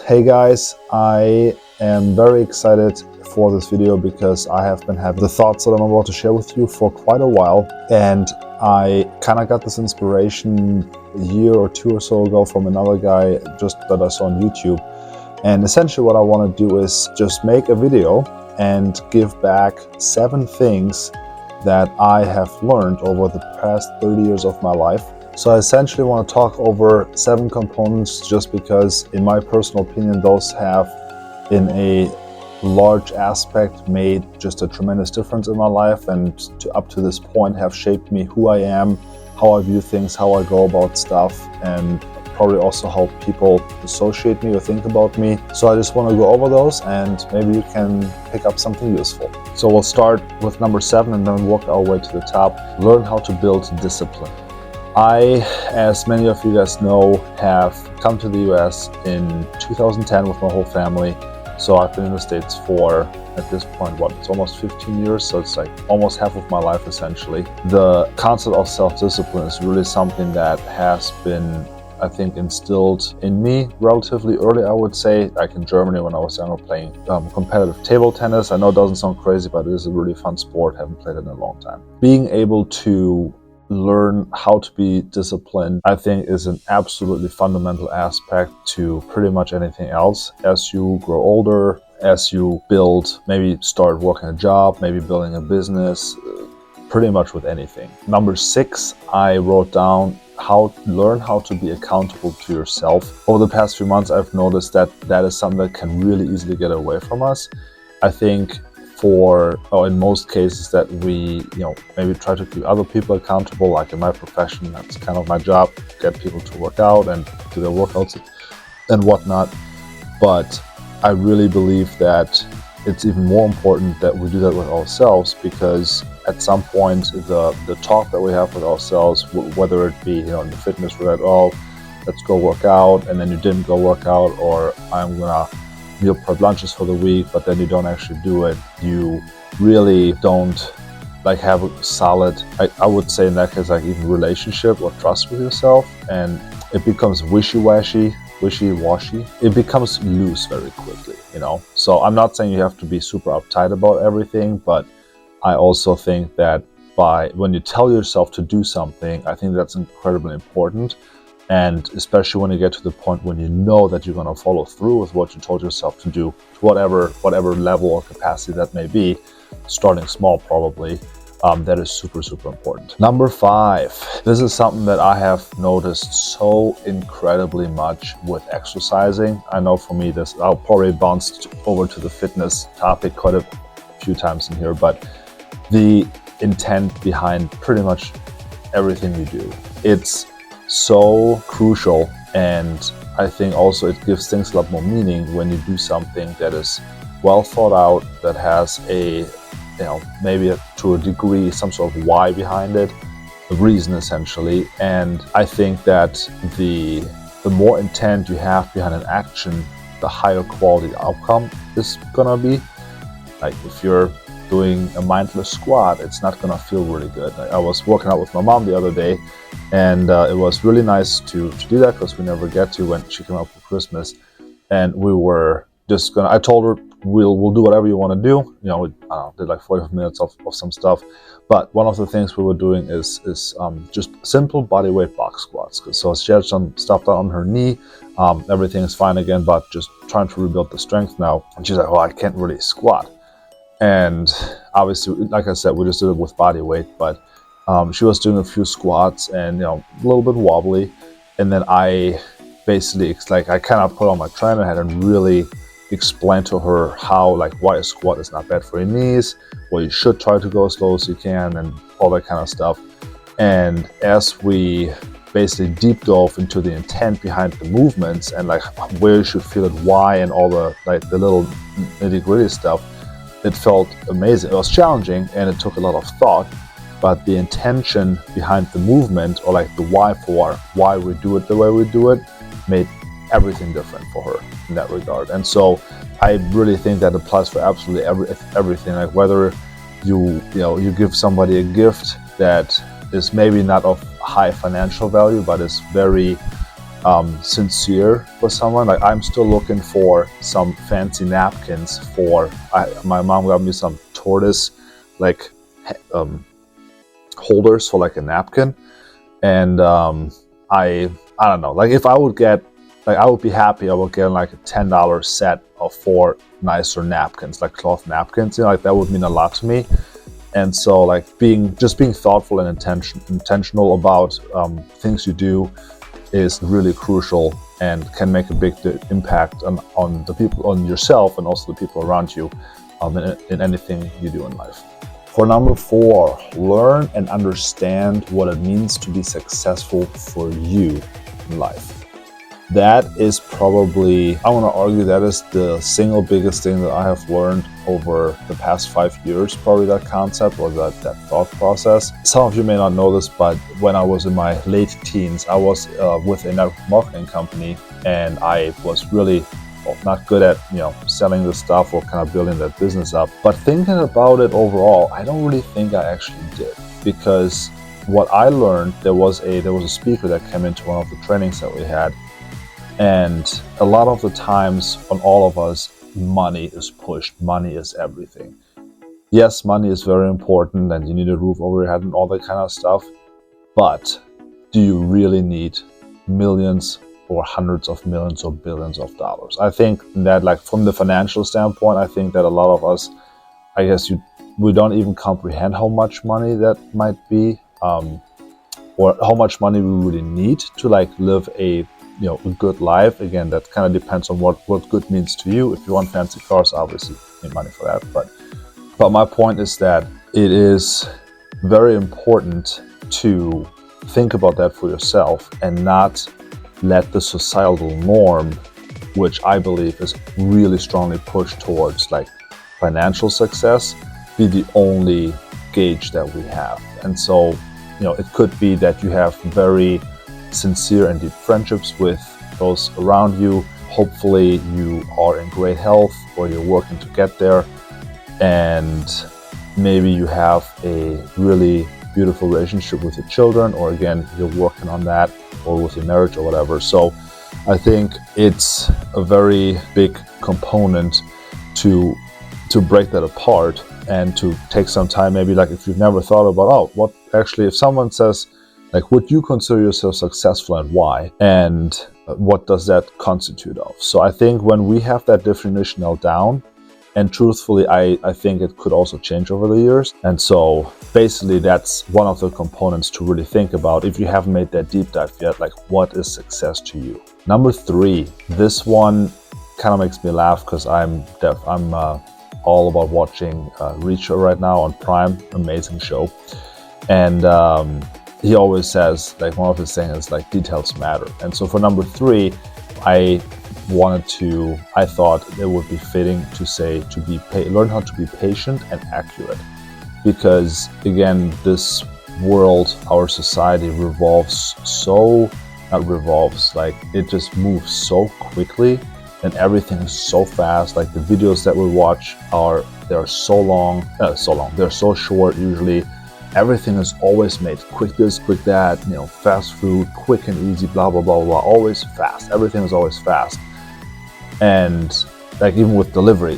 Hey guys, I am very excited for this video because I have been having the thoughts that I'm about to share with you for quite a while, and I kind of got this inspiration a year or two or so ago from another guy just that I saw on YouTube. And essentially what I want to do is just make a video and give back 7 things that I have learned over the past 30 years of my life. So I essentially want to talk over 7 components just because, in my personal opinion, those have, in a large aspect, made just a tremendous difference in my life, and up to this point have shaped me, who I am, how I view things, how I go about stuff, and probably also how people associate me or think about me. So I just want to go over those, and maybe you can pick up something useful. So we'll start with number 7 and then work our way to the top. Learn how to build discipline. I, as many of you guys know, have come to the US in 2010 with my whole family. So I've been in the States for, at this point, it's almost 15 years. So it's like almost half of my life, essentially. The concept of self-discipline is really something that has been, I think, instilled in me relatively early, I would say. Like in Germany when I was younger, playing competitive table tennis. I know it doesn't sound crazy, but it is a really fun sport. Haven't played it in a long time. Being able to learn how to be disciplined, I think, is an absolutely fundamental aspect to pretty much anything else. As you grow older, as you build, maybe start working a job, maybe building a business, pretty much with anything. Number 6, I wrote down learn how to be accountable to yourself. Over the past few months, I've noticed that is something that can really easily get away from us. I think in most cases that we, maybe try to keep other people accountable. Like in my profession, that's kind of my job, get people to work out and do their workouts and whatnot. But I really believe that it's even more important that we do that with ourselves, because at some point the talk that we have with ourselves, whether it be in the fitness room, oh, let's go work out, and then you didn't go work out, or I'm gonna meal prep lunches for the week, but then you don't actually do it, you really don't have a solid, I would say in that case, even relationship or trust with yourself, and it becomes wishy-washy. It becomes loose very quickly, So I'm not saying you have to be super uptight about everything, but I also think that when you tell yourself to do something, I think that's incredibly important. And especially when you get to the point when you know that you're going to follow through with what you told yourself to do, to whatever level or capacity that may be, starting small probably, that is super, super important. Number 5, this is something that I have noticed so incredibly much with exercising. I know for me, I'll probably bounce over to the fitness topic quite a few times in here, but the intent behind pretty much everything you do, it's so crucial, and I think also it gives things a lot more meaning when you do something that is well thought out, that has maybe to a degree some sort of why behind it, a reason essentially. And I think that the more intent you have behind an action, the higher quality outcome is gonna be. Like if you're doing a mindless squat, it's not gonna feel really good. I was working out with my mom the other day, and it was really nice to do that, because we never get to when she came up for Christmas, and we were just I told her we'll do whatever you want to do. We did like 45 minutes of some stuff, but one of the things we were doing is just simple body weight box squats. So she had some stuff done on her knee, everything is fine again, but just trying to rebuild the strength now. And she's like, well, I can't really squat. And obviously, like I said, we just did it with body weight, but she was doing a few squats and a little bit wobbly, and then I basically I kind of put on my trainer hat and really explained to her how why a squat is not bad for your knees, why you should try to go as slow as you can, and all that kind of stuff. And as we basically deep dove into the intent behind the movements and where you should feel it, why, and all the little nitty-gritty stuff, it felt amazing. It was challenging and it took a lot of thought, but the intention behind the movement, or the why for why we do it the way we do it, made everything different for her in that regard. And so I really think that applies for absolutely everything. Whether you give somebody a gift that is maybe not of high financial value, but is very sincere for someone. Like, I'm still looking for some fancy napkins for, my mom got me some tortoise like holders for like a napkin, and I don't know, like if I would get, like I would be happy I would get like a $10 set of 4 nicer napkins, like cloth napkins, you know, like that would mean a lot to me. And so like being thoughtful and intentional about things you do is really crucial and can make a big impact on the people, on yourself, and also the people around you in anything you do in life. For number 4, learn and understand what it means to be successful for you in life. That is probably, I want to argue, that is the single biggest thing that I have learned over the past 5 years, probably that concept or that thought process. Some of you may not know this, but when I was in my late teens, I was with a network marketing company, and I was really not good at, you know, selling the stuff or kind of building that business up. But thinking about it overall, I don't really think I actually did, because what I learned, there was a speaker that came into one of the trainings that we had, and a lot of the times on all of us, money is pushed. Money is everything. Yes, money is very important, and you need a roof over your head and all that kind of stuff. But do you really need millions or hundreds of millions or billions of dollars? I think that, like, from the financial standpoint, I think that a lot of us, I guess we don't even comprehend how much money that might be, or how much money we really need to like live a good life. Again, that kind of depends on what good means to you. If you want fancy cars, obviously you need money for that. But my point is that it is very important to think about that for yourself and not let the societal norm, which I believe is really strongly pushed towards like financial success, be the only gauge that we have. And so, it could be that you have very sincere and deep friendships with those around you. Hopefully you are in great health, or you're working to get there, and maybe you have a really beautiful relationship with your children, or again, you're working on that, or with your marriage or whatever. So I think it's a very big component to break that apart and to take some time, maybe like if you've never thought about, what actually, if someone says, like, would you consider yourself successful and why? And what does that constitute of? So I think when we have that definition nailed down, and truthfully, I think it could also change over the years. And so basically that's one of the components to really think about if you haven't made that deep dive yet, like what is success to you? Number 3, this one kind of makes me laugh because I'm all about watching Reacher right now on Prime, amazing show. And he always says, like, one of his things is like, details matter. And so for number 3, I thought it would be fitting to say learn how to be patient and accurate, because again, this world, our society it just moves so quickly, and everything is so fast. Like the videos that we watch they're so short usually. Everything is always made quick this, quick that, fast food, quick and easy, blah, blah, blah, blah, always fast. Everything is always fast. And like even with delivery,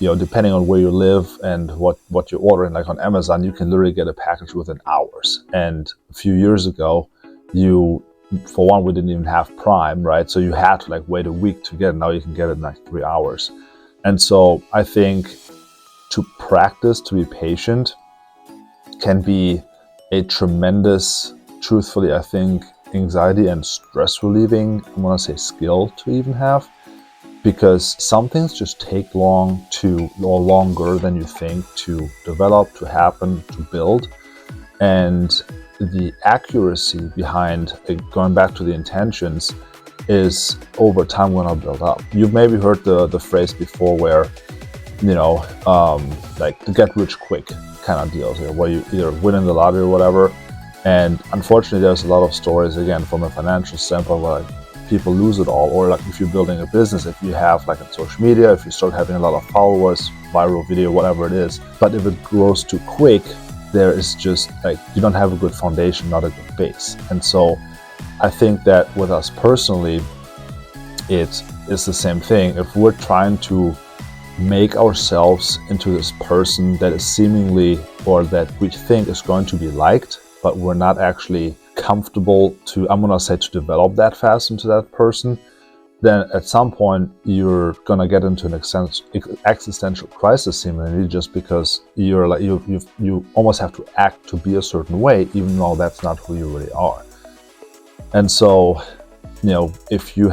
depending on where you live and what you're ordering, like on Amazon, you can literally get a package within hours. And a few years ago, for one, we didn't even have Prime, right? So you had to like wait a week to get it. Now you can get it in like 3 hours. And so I think to practice, to be patient, can be a tremendous, truthfully, I think, anxiety and stress relieving, I want to say, skill to even have, because some things just take longer than you think to develop, to happen, to build. And the accuracy behind going back to the intentions is over time going to build up. You've maybe heard the phrase before where, like the get rich quick kind of deals, where you either win in the lottery or whatever. And unfortunately, there's a lot of stories, again, from a financial standpoint, where like people lose it all. Or like if you're building a business, if you have like on social media, if you start having a lot of followers, viral video, whatever it is, but if it grows too quick, there is just like, you don't have a good foundation, not a good base. And so I think that with us personally, it is the same thing. If we're trying to make ourselves into this person that is seemingly, or that we think is going to be liked, but we're not actually comfortable to, I'm gonna say, to develop that fast into that person, then at some point you're gonna get into an existential crisis seemingly, just because you're like, you almost have to act to be a certain way, even though that's not who you really are. And so, you know, if you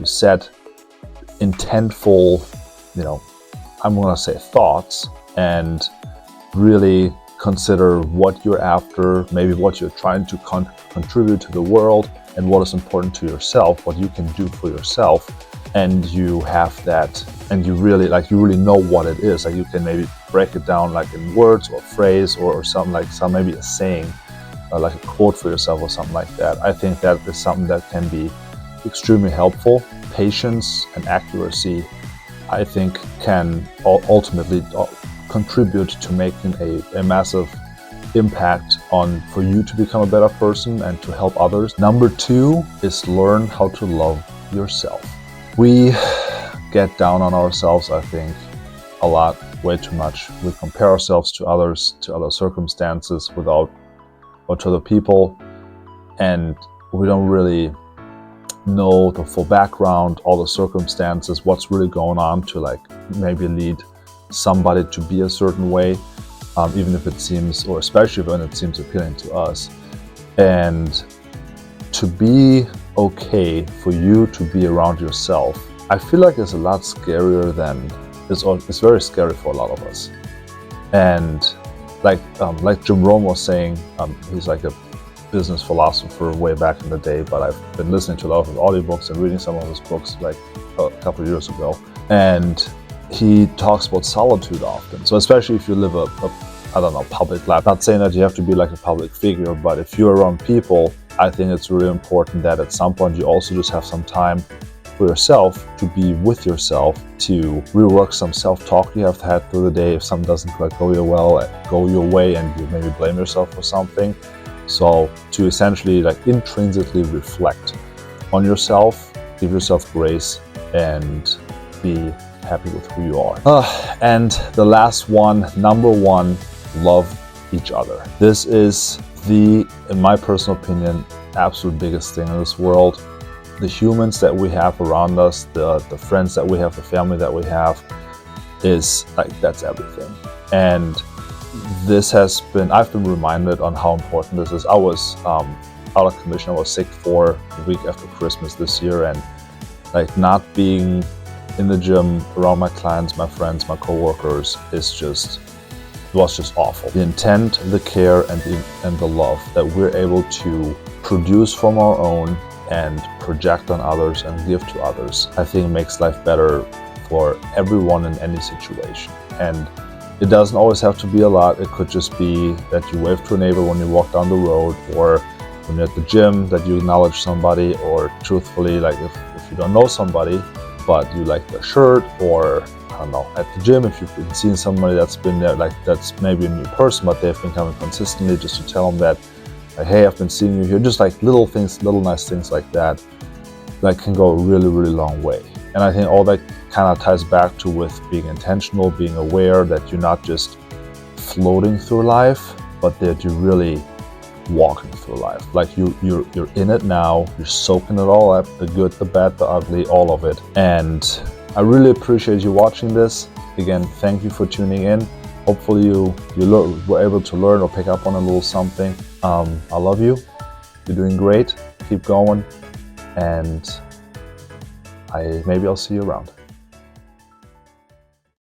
set intentful, you know, I'm gonna say thoughts, and really consider what you're after, maybe what you're trying to contribute to the world, and what is important to yourself, what you can do for yourself, and you have that, and you really know what it is. Like, you can maybe break it down like in words or phrase or something, like maybe a saying, like a quote for yourself or something like that. I think that is something that can be extremely helpful. Patience and accuracy, I think, can ultimately contribute to making a massive impact for you to become a better person and to help others. Number 2 is learn how to love yourself. We get down on ourselves, I think, a lot, way too much. We compare ourselves to others, to other circumstances, or to other people, and we don't really know the full background, all the circumstances, what's really going on to like maybe lead somebody to be a certain way, even if it seems, or especially when it seems appealing to us. And to be okay for you to be around yourself, I feel like it's a lot scarier than it's very scary for a lot of us. And like Jim Rohn was saying, he's like a business philosopher way back in the day, but I've been listening to a lot of his audiobooks and reading some of his books like a couple of years ago. And he talks about solitude often. So especially if you live a public life, not saying that you have to be like a public figure, but if you're around people, I think it's really important that at some point you also just have some time for yourself, to be with yourself, to rework some self-talk you have had through the day if something doesn't quite go your way and you maybe blame yourself for something. So to essentially like intrinsically reflect on yourself, give yourself grace, and be happy with who you are. And the last one, number 1, love each other. This is in my personal opinion, absolute biggest thing in this world. The humans that we have around us, the friends that we have, the family that we have, is like, that's everything. And I've been reminded on how important this is. I was out of commission. I was sick for a week after Christmas this year, and like not being in the gym around my clients, my friends, my coworkers was just awful. The intent, the care, and the love that we're able to produce from our own and project on others and give to others, I think makes life better for everyone in any situation. And it doesn't always have to be a lot. It could just be that you wave to a neighbor when you walk down the road, or when you're at the gym that you acknowledge somebody, or truthfully, like if you don't know somebody but you like their shirt, or I don't know, at the gym, if you've been seeing somebody that's been there, like that's maybe a new person but they've been coming consistently, just to tell them that, like, hey, I've been seeing you here. Just like little things, little nice things like that can go a really, really long way. And I think all that kind of ties back to with being intentional, being aware that you're not just floating through life, but that you're really walking through life. Like you're in it now, you're soaking it all up, the good, the bad, the ugly, all of it. And I really appreciate you watching this. Again, thank you for tuning in. Hopefully you were able to learn or pick up on a little something. I love you. You're doing great. Keep going. And maybe I'll see you around.